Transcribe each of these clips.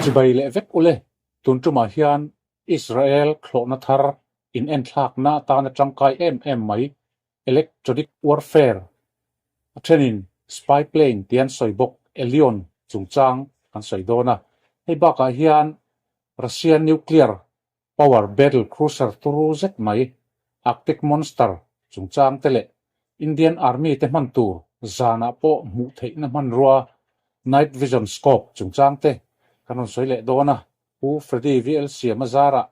Jibai le vek ule tuntuma hian Israel khlona thar in entlak na ta na tangkai em mai electronic warfare athenin spy plane tian soibok Elion chungchang kan soidona hei baka hian Russian nuclear power battle cruiser turuzet mai Arctic monster chungchang tele Indian army te mantur zana po mu theina manrua night vision scope chungchang te kanon soile dona u Freddy VLC mazara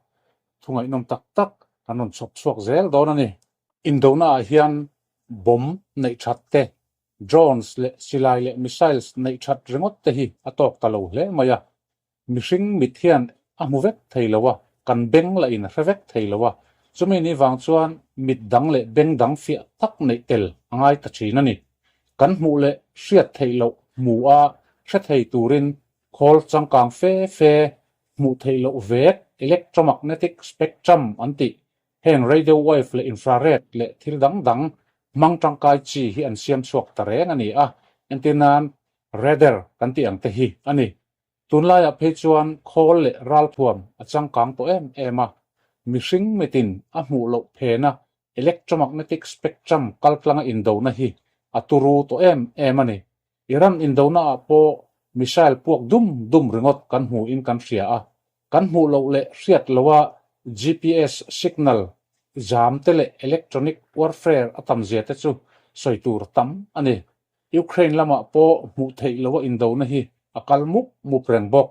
thungai nom tak tak kanon chop suak zel dona ni indona hian bom nei thatte drones le silai le missiles nei that ringot te hi atok talo hle maya mihring mithian amovek theilowa kan beng la in revek theilowa chumi ni wang chuan mitdang le bengdang fia tak nei tel angai ta thina ni kan mu le hriat theilo mu a hre thei turin khol changkang fe mu theilo vek electromagnetic spectrum anti heng radio wave le infrared le thildang dang mang tangkai chi hi an siam chuak tareng ani a antinan radar kan ti ang te hi ani tunlaya phechuan khol le ral thuam achangkang to ema mihring metin a mu lo phena electromagnetic spectrum kalplanga indona hi aturu to emani iran indona po missile puak dum ringot kan hu in kan ria a kan hu lo le hriat lowa GPS signal jam tele electronic warfare atam zeta chu soitur tam ani Ukraine lama po mu thei lowa indona hi akalmuk mu prengbok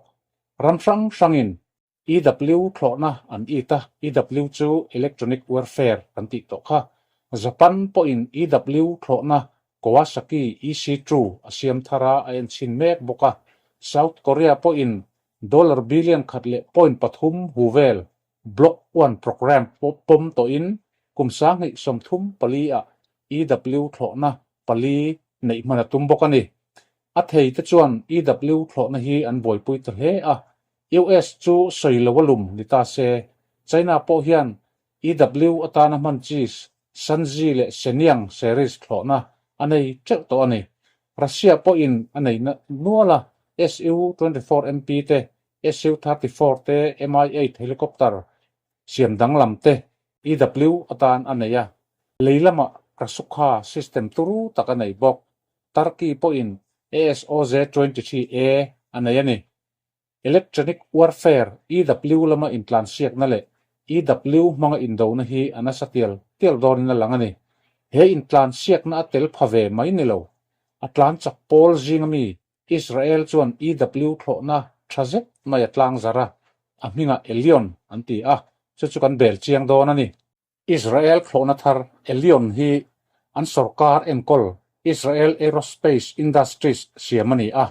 ramsang sangin EW thlona an ita EW chu electronic warfare kan ti to kha Japan po in EW thlona Kawasaki EC2 asiam thara ayan chin mek boka South Korea po in $1 billion khatle point pathum huvel block 1 program pom to in kumsang hi somthum pali a EW thlona pali nei manatum bokani athei te chuan EW thlona hi an boipui ta he a US chu soilawalum nita se China po hian EW atana man chis Sanji le Shenyang series thlona anei chek to ani Russia po in anei na nuala Su-24MP te Su-34 te Mi-8 helicopter siam danglam te EW atan aneya leilama krasukha system turu takanei bok Turkey po in ASOZ-23A aneyani electronic warfare EW lama intlan siak na le EW mga indo na hi anasatiel tiel dorin na langani he intlan siak na atel phave mai nilo atlan chak pol jingami Israel chuan EW thlona thazet mai atlang zara aminga Elion anti a chukan bel chiang donani Israel thlona thar Elion hi an sarkar enkol Israel Aerospace Industries siamani a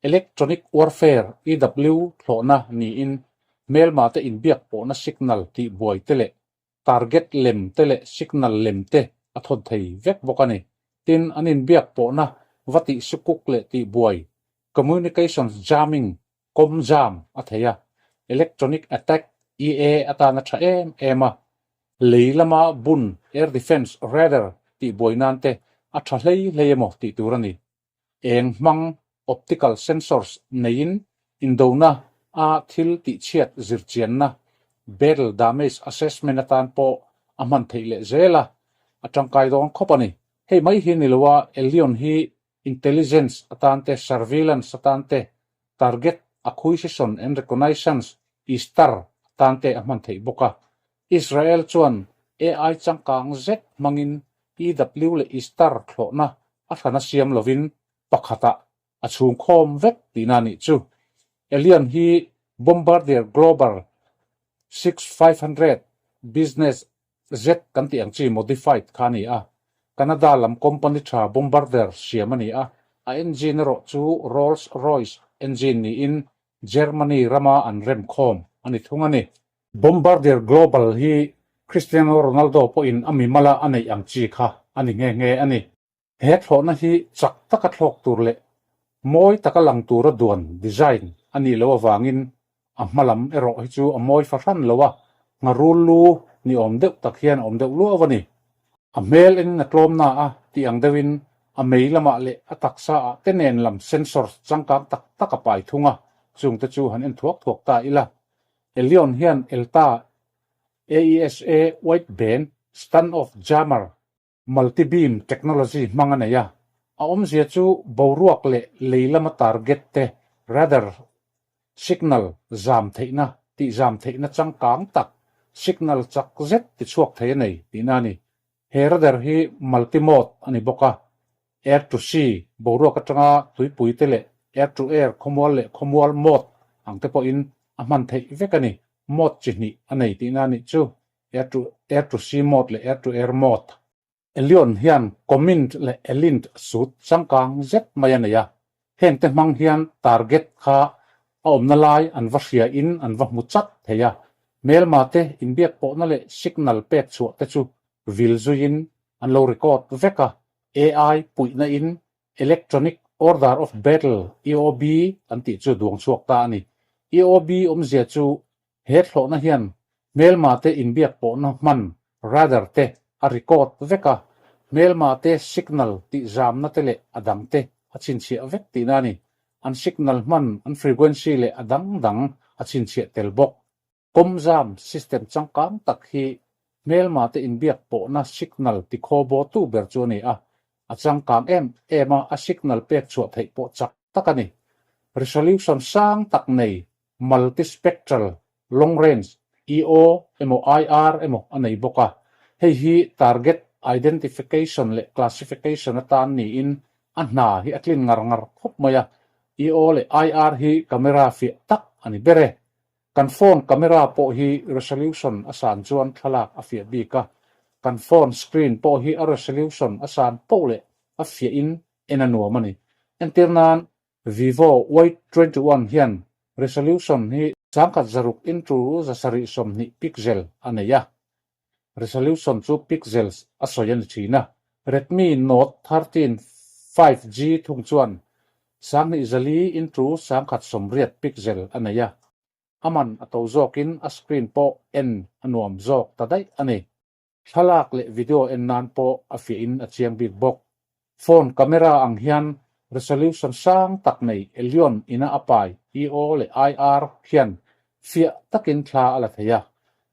electronic warfare EW thlona ni in melma te in biak po na signal ti buai tele target lem tele signal lem te athod thei vek bokani tin anin biak po na vati sukuk le ti buai communications jamming com jam atheya electronic attack EA atana tha ema leilama bun air defense radar ti boinante atha leimo ti turani eng mang optical sensors nein indona a thil ti chiat zirchianna battle damage assessment atan po aman theile zela atangkai dong khopani hei mai hi nilwa Elion hi intelligence atante surveillance atante target acquisition and reconnaissance istar atante aman thei boka Israel chuan AI changkang z mangin EW le istar thlona athana siam lovin pakhata achung khom vek tinani chu Elion hi Bombardier Global 6500 business Z kanti ang chi modified khani a Canada lam company tha Bombardier siamani a engine ro chu Rolls-Royce engine ni in Germany rama an rem khom ani thungani Bombardier Global hi Cristiano Ronaldo po in amimala anei ang chi kha ani nge ani he thlona hi chak taka thlok turle moi taka lang tura duan design ani lo wangin amalam ero hi chu amoi fashan lowa ngarulu ni omdeu takhian omdeu lo awani amel in natlom na a ti ang dewin ameilama le ataksa tenen lam sensor changkang tak takapai thunga chung te chu han en thuak ta ila elion hian elta AESA wideband standoff jammer multi beam technology manganaya a zia chu boruak le leilama target te radar signal zam theina ti zam theina changkang tak signal chak zet ti chuak thei nei tinani he radar hi multimode ani boka air to sea boruak atanga tuipui tele air to air khomwal mode angte po in aman thei vekani mode chini anei tinani chu air to sea mode le air to air mode elion hian comment le elint sut changkang zet mayanaya hen te mang hian target kha omnalai an vahria in an vahmuchat theya melmate inbiak po na le signal pek chu te chu vilzuin an lo record veka AI puina in electronic order of battle EOB anti chu duang chuak ta ani EOB zia chu he thlo na hian melmate inbiak po na man radar te a record veka melmate signal ti jam na tele adangte achin chi avek ti nani an signal man an frequency le adang achin chi telbok komjam system changkang tak hi melmate inbiak po na signal ti khobo tu ber chu ni a changkang ema a signal pek chu thei po chak takani resolution sang tak nei multispectral long range EO emo IR emo anei boka hei hi target identification le classification atan ni in anna hi atlin ngar khop maya EO le IR hi camera fi tak ani bere kan phone camera po hi resolution asan chuan thalak afia bika kan phone screen po hi a resolution asan po le afia in enanu mani entirnan Vivo Y21 hian resolution hi changkat zaruk into zasari somni pixel aneya resolution chu pixels asoyan china Redmi Note 13 5G thungchuan sangni zali into sangkhat somriat pixel anaya aman ato zokin a screen po en anuam zok tadai ani thalak le video en nan po afi in achiang big bok phone camera ang hian resolution sang tak nei elion ina apai EO le IR hian fia takin thla ala thaya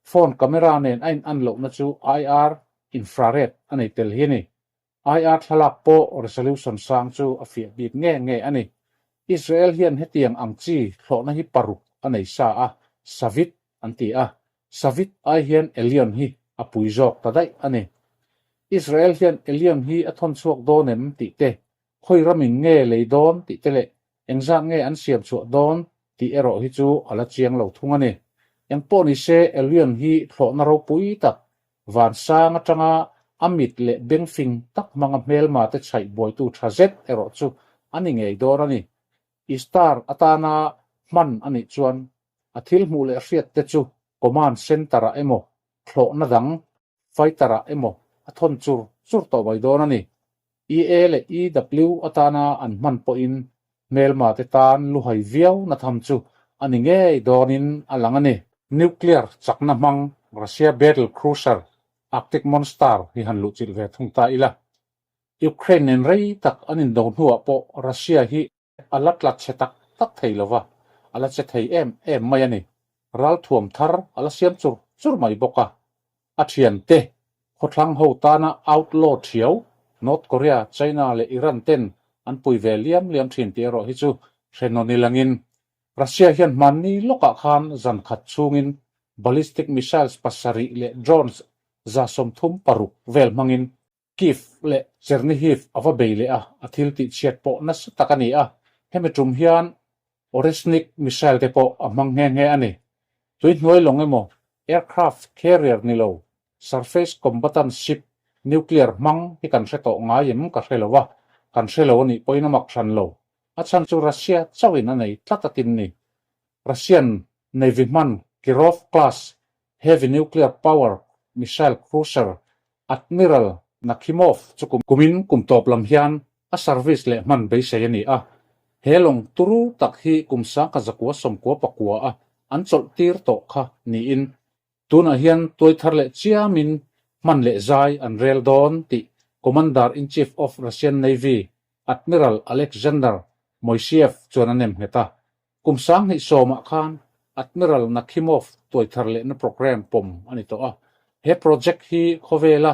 phone camera nen ain anlo na chu IR infrared ani tel hini IR thalak po resolution sang chu afia big nge ani Israel hian hetiang angchi thlona hi paruk anei sa savit anti savit ai hian elion hi apui jok tadai ani Israel hian elion hi athon chuak donem ti te khoi ramin nge leidon ti tele engza nge an siam chu don ti ero hi chu ala chiang lo thungani yang po ni se elion hi thlona ro pui tak van sang atanga amit le benfing tak manga mel ma te chai boy tu thazet ero chu ani ngei dorani star atana man ani chuan athil mu le riat te chu command center emo thlona dang fightera emo athon chur to bai dorani EA le EW atana an man po in mel ma te tan lu hai viau na tham chu ani ngei dorin alangani nuclear chakna mang Russia battle cruiser Arctic Monster hi hanlu chil ve thungta ila Ukraine nen rei tak anin don huwa po Russia hi alatlat chetak tak theilowa ala che thei em mayani ral thuam thar ala siam chur mai boka athian te khotlang ho tana outlaw thiau North Korea China le Iran ten an pui ve liam thin ti ro hi chu hrenoni langin Russia hian manni loka khan zan khat chungin ballistic missiles pasari le drones za somthum paruk vel mangin Kiev le Chernihiv ava beile athil ti chiat po nas takani hemetrum hian Oresnik missile te po amang nge ani tuin noi longemo aircraft carrier nilo surface combatant ship nuclear mang hi kan hreto ngayem ka hrelowa kan hrelo ni poina mak thanlo achan chu Russia chawin anei tlatatin ni Russian Navy man Kirov class heavy nuclear power missile cruiser Admiral Nakhimov chukum kumin kumtop lam hian a service le man be sayani helong turu takhi kumsa ka zakwa somkwa pakwa an chol tir to kha ni in tuna hian toithar le chiamin man le zai an rel don ti commander in chief of Russian Navy Admiral Alexander Moiseev chuananem heta กุมสังหิโซมาคานAdmiral Nakhimov ตัวทะเลนโปรแกรมปมอันนี้ตัวเฮโปรเจกต์ฮีโคเวล่า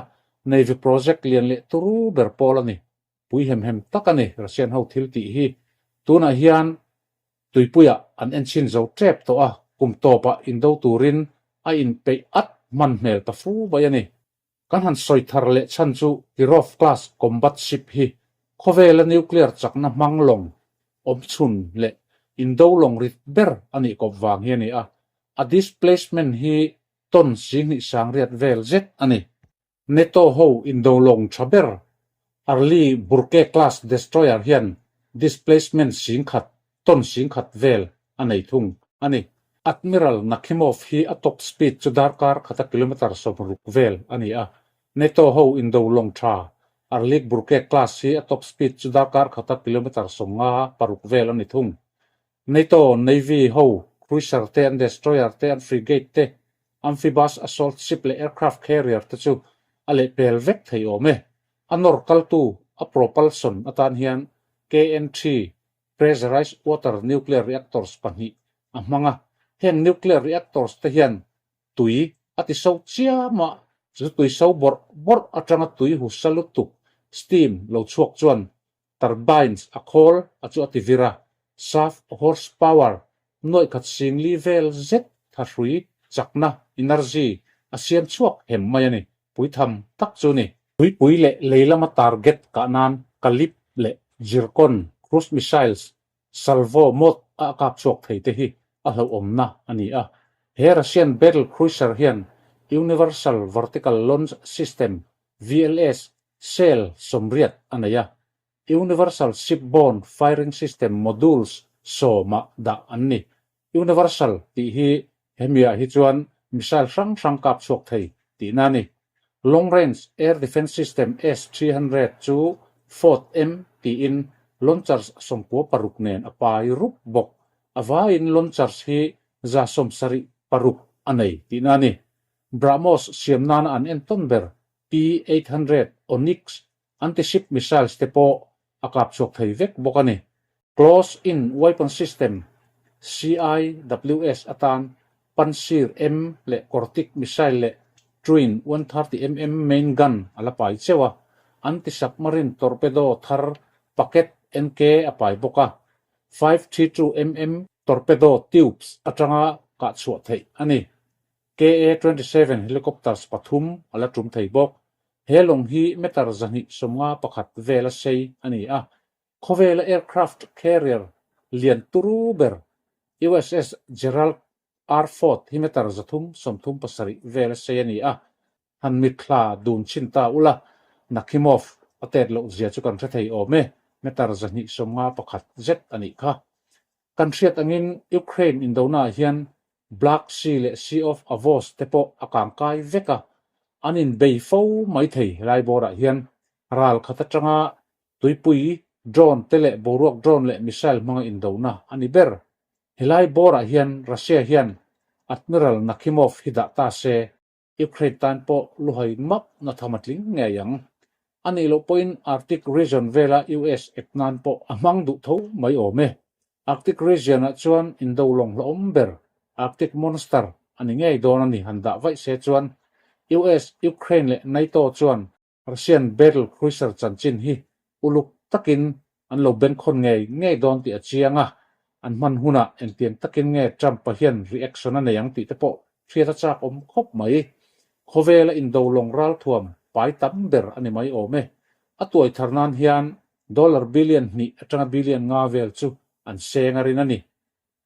Navy Project เลียนเลตุรูเบอร์ปอลนี่ปุยเห็มตักอันนี้รัสเซียนเฮาทิลตีฮีตัวน่ะเฮียนตุยปุยอันเอ็นชินเจ้าเจ็บตัวกุมโตปะอินโดตูรินอินไปอัดมันเมลตาฟูบยันนี่กันหันสอยทะเลชันจูกิรอฟคลาสคอมบัตชิปฮีโคเวล่านิวเคลียร์จากน้ำมังลงอมชุนเลอินโดลงริดเบอร์อันนี้กบวางเฮียนี่a displacement hi ton sing ni sang riat vel zet ani neto ho indo long chaber arli burke class destroyer hian displacement sing khat ton sing khat vel anei thung ani Admiral Nakhimov hi atop speed chudar kar khata kilometer somruk vel ani neto ho indo long tha arli burke class hi atop speed chudar kar khata kilometer somnga paruk vel ani thung neto navy ho cruiser te and destroyer te and frigate te amphibious assault ship le aircraft carrier te chu ale pel vek thei ome anor kaltu a propulsion atan hian KN3 pressurized water nuclear reactors pani amanga heng nuclear reactors te hian tui ati so chia ma chu tui so bor atanga tui hu salutu steam lo chuak chuan turbines a khol achu ati vira shaft horsepower noi khat sing level z tharui chakna energy asian chuak hem mayani pui tham tak chu ni pui le leilama target kanan kalip le zircon cruise missiles salvo mod a kap chuak theite hi a hlo omna ani he Russian battle cruiser hian universal vertical launch system VLS sail somriat anaya universal shipborne firing system modules so ma da anni universal ti hi hemia hi chuan missile sang kap chuak thei ti nani long range air defense system S300 chu 4M ti in launchers sompo paruk nen apai rup bok awa in launchers hi za somsari paruk anei ti nani BrahMos siamnan an entonber P800 Onyx anti-ship missiles te po akap chuak thei vek bokani close in weapon system CIWS atan Pantsir M le Kortik missile le Twin 130mm main gun alapai chewa anti-submarine torpedo thar packet NK apai boka 532mm torpedo tubes atanga ka chuat thei ani KA-27 helicopters pathum ala tum thei bok helong hi metar zani somnga pakhat vela sei ani Kovela aircraft carrier lian turuber USS Gerald R. Ford himetar zathum somthum pasari vela seyani han mitla dun chinta ula Nakhimov atet lo zia chu kan thei ome metar zani somnga pakhat zet ani kha kan riat angin Ukraine indona hian Black Sea le Sea of Azov tepo akang kai veka anin beifo mai thei lai bora hian ral khata changa tuipui drone tele boruak drone le missile mga indona ani ber hilai bora hian Russia hian Admiral Nakhimov hida ta se Ukraine tan po luhai map na thamatling ngeyang ani lo point Arctic region vela US eknan po amang du tho mai ome Arctic region a chuan indo long lom ber Arctic monster ani ngei don ani handa vai se chuan US Ukraine le NATO chuan Russian battle cruiser chanchin hi uluk takin an lo ben khon ngei don ti achianga an man huna en tiang takin nge Trump hian reaction an yang ti te po thriata chak om khop mai khovela indo long ral thuam pai tam ber ani mai ome atuai tharnan hian dollar billion ni atanga billion nga vel chu an sengarin ani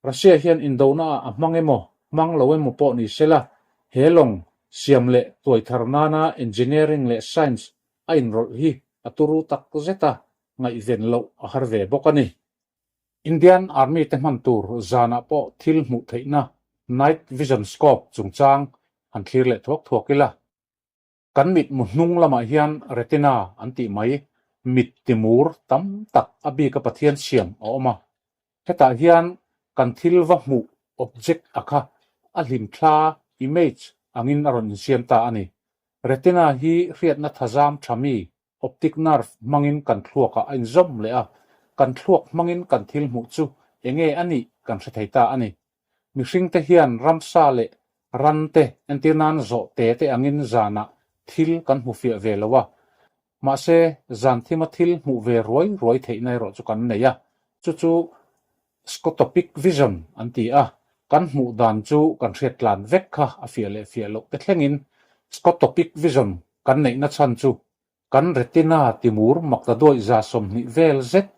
Russia hian indona amangemo manglowemo po ni sela helong siamle tuai tharnana engineering le science a enroll hi aturu tak zeta ngai ven lo harve bokani Indian Army te mantur zana po thil mu theina night vision scope chungchang han thlir le thuakila kan mit mu hnung lama hian retina anti mai mit timur tam tak abi ka pathian siam oma heta hian kan thil wa mu object akha a hlim thla image angin aron siam ta ani retina hi riat na thazam thami optic nerve mangin kan thluaka in zom le kan thluak mangin kan thil mu chu enge ani kan thaita ani mi hring te hian ramsa le ran te antinan zo te angin zana thil kan hmu fia ve lowa ma se zan thima thil hmu ve roi theinai ro chu kan neya chu scotopic vision anti a kan hmu dan chu kan hretlan vek kha a fia lo te thlengin scotopic vision kan nei na chan chu kan retina timur makta doi za som ni vel zet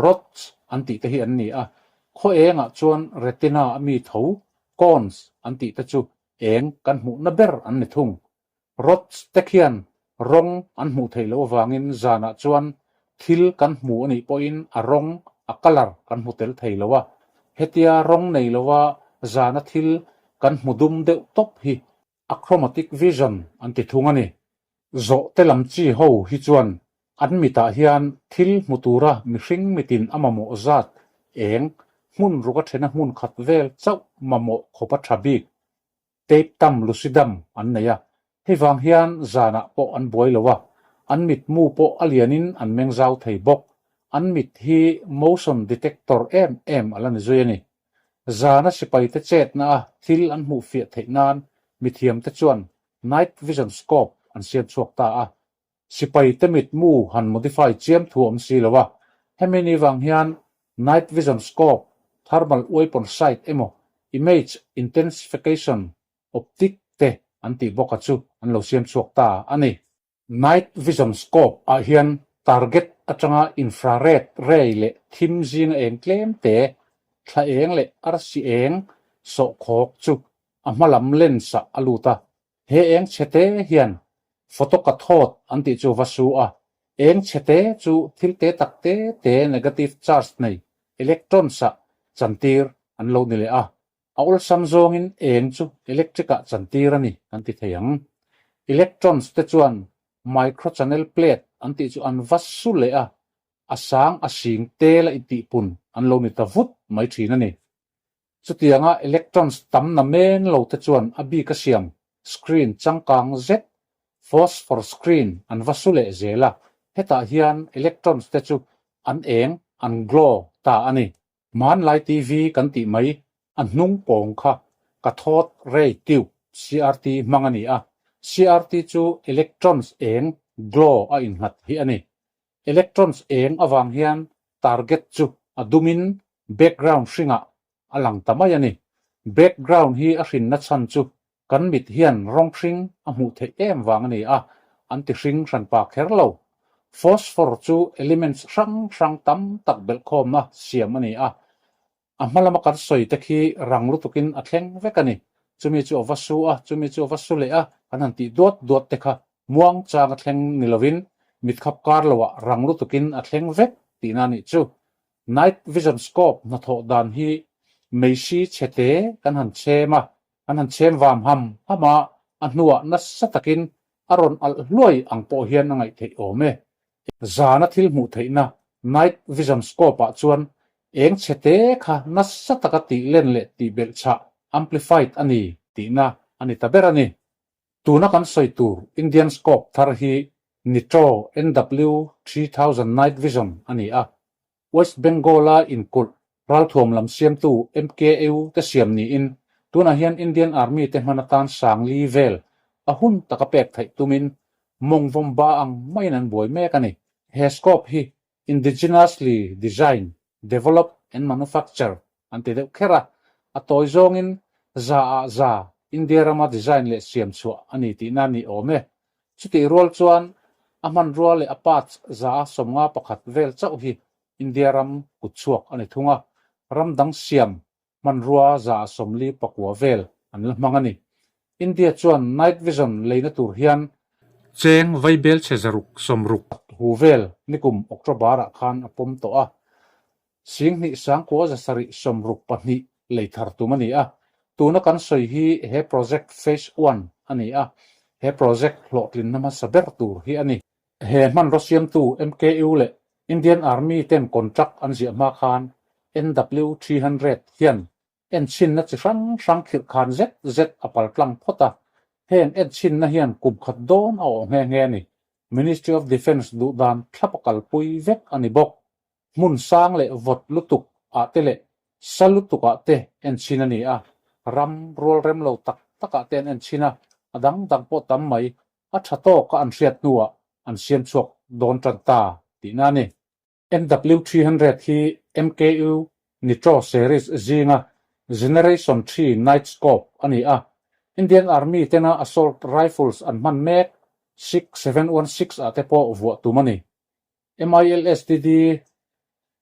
rot anti te hi an ni a kho enga chuan retina ami tho cones anti ta chu eng kan hmu na ber an ni thung rot te khian rong an hmu theilo wangin zana chuan thil kan hmu ani poin a rong a color kan hmu tel theilowa hetia rong nei lowa zana thil kan hmu dum de top hi achromatic vision anti thungani zo telam chi ho hi chuan an mita hian thil mutura mi hring mitin amamo zat eng mun ruka thena mun khat vel chau mamo khopa thabik tape tam lucidum an neya hewang hian zana po an boilowa an mit mu po alianin an mengzau thei bok an mit hi motion detector em alan zoyani zana sipai te chet na thil an mu fia theinan mithiam te chuan night vision scope an siam chuak ta a sipai te mit mu han modify chiam thuam silowa hemeni wang hian night vision scope thermal weapon sight emo image intensification optic te anti bokachu an lo siam chuak ta ani night vision scope a hian target atanga infrared ray le thim jing eng klem te thla eng le arsi eng so khok chu amalam lens a aluta he eng chete hian photo cathode anti chu vasu a eng chete chu thilte takte te negative charge nei electron sa chantir an lo ni le a aul samzong in eng chu electrica chantir ani anti theyang electrons te chuan microchannel plate anti chu an vasu le a asang asing te la iti pun an lo ni ta vut mai thina ni chutianga electrons tam na men lo te chuan abi ka siam screen changkang z phosphor screen an vasule zela heta hian electrons te chu an eng an glow ta ani man lai tv kan ti mai an hnung pong kha cathode ray tube crt mangani a crt chu electrons eng glow a in hat hi ani electrons eng awang hian target chu adumin background hringa alang tamai ani background hi a hrin na chan chu kan mit hian rong hring a hmu the em wang ani a anti hring ran pa kherlo phosphor chu elements rang tam tak bel khom na siam ani a amalama kar soi te khi ranglu tukin athleng vekani chumi chu vasu le a anan ti dot te kha muang chang athleng nilovin mit khap kar lawa ranglu tukin athleng vek tina ni chu night vision scope na tho dan hi meishi chete kan han chema an han chem wam hama anua na satakin aron al hloi ang po hian angai thei ome zana thil mu theina night vision scope a chuan eng chete kha na sataka ti len le ti bel cha amplified ani tina ani taberani tuna kan soi tur indian scope thar hi nitro nw 3000 night vision ani a west bengola in kul ral thom lam siam tu mku te siam ni in tuna hian indian army te manatan sangli vel ahun takapek thai tumin mongvom ba ang mainan boy mekani he scope hi indigenously designed developed and manufactured ante de khera atoi zongin za india rama design le siam chu ani ti nani ome chuti rol chuan aman rol le apat za somnga pakhat vel chau hi india ram kuchuak ani thunga ramdang siam manrua za somli pakwa vel an mangani india chuan night vision leina tur hian cheng vaibel chezaruk somruk huvel nikum oktobara khan apom to a singni sangko zasari somruk pani leithar tumani a tuna kan soi hi he project phase 1 ani a he project hlotlin nama saber tur hi ani he man rosiam tu mku le indian army ten contract an zia ma khan nw 300 hian en chin na chi sang khir khan z apal tlang phota hen en chin na hian kum khat don aw nge ni ministry of defense du dan thlapakal pui vek ani bok mun sang le vot lutuk a tele salutuka te en china ni a ram rol rem lo tak taka ten en china adang dang po tam mai a thato ka an riat nuwa an siam chuak don tanta ti na ni NW300 hi MKU Nitro series zinga generation 3 night scope ani a Indian Army tena assault rifles an man mek 6716 ate po vo tumani MILSTD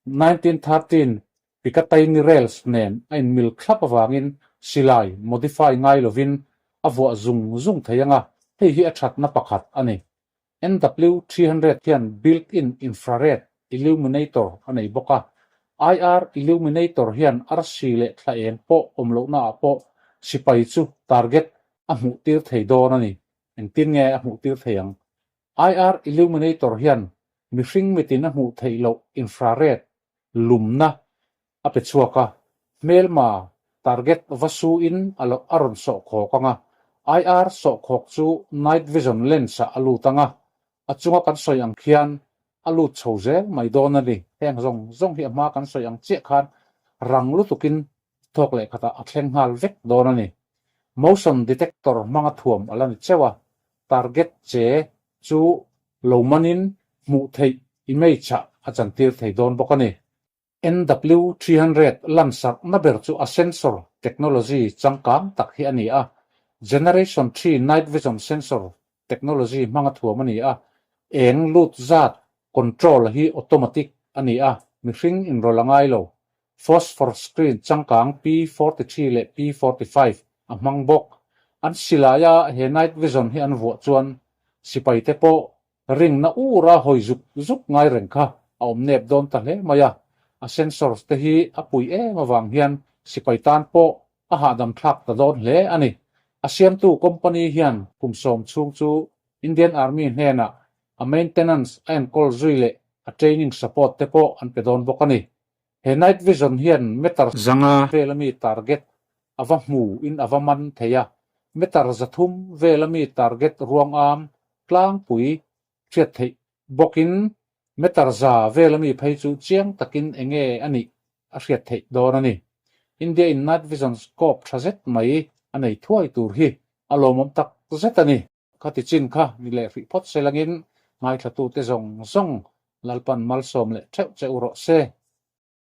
1913 pikatay ni rails nen ain mil khlap awangin silai modify ngai lovin avo zung thayanga hei hi athat na pakhat ani NW300 hian built-in infrared illuminator anei boka IR illuminator hian RC le thlaeng po omlo na po sipai chu target a hmu tir thei don ani engtin nge a hmu tir theiang IR illuminator hian mihring mitin a hmu thei lo infrared lumna ape chuaka melma target vasu in alo aron so khokanga IR so khok chu night vision lens a alutanga achunga kan soyang khian alut chhoje mai don ani heng zong hi ma kan soyang che khan ranglu tukin thokle khata athleng hal vek don ani motion detector manga thuam alani chewa target che chu lomanin mu thei image achan tir thei don bokani NW300 lansak na ber chu a sensor technology changkang tak hi ani a generation 3 night vision sensor technology manga thuam ani a eng lut zat control hi automatic ani a mihring in rolangai lo phosphor screen changkang P43 le P45 amang bok an silaya he night vision hi an vo chuan sipai te po ring na ura hoi zuk ngai reng kha aom nep don ta le maya a sensors te hi apui mawang hian sipai tan po a hadam thak ta don hle ani a siam tu company hian kumsom chung chu Indian Army hena a maintenance and call zuile a training support te po an pedon bokani he night vision hian metar zanga velami target avahmu in avaman theya metar zathum velami target ruang am tlang pui thiat thei bokin metar za velami phei chu chiang takin enge ani a riat thei donani India in night vision scope thazet mai anei thuai tur hi alomom tak zetani khati chin kha ni le ri phot selangin ngai thatu te zong lalpan malsom le theu ro se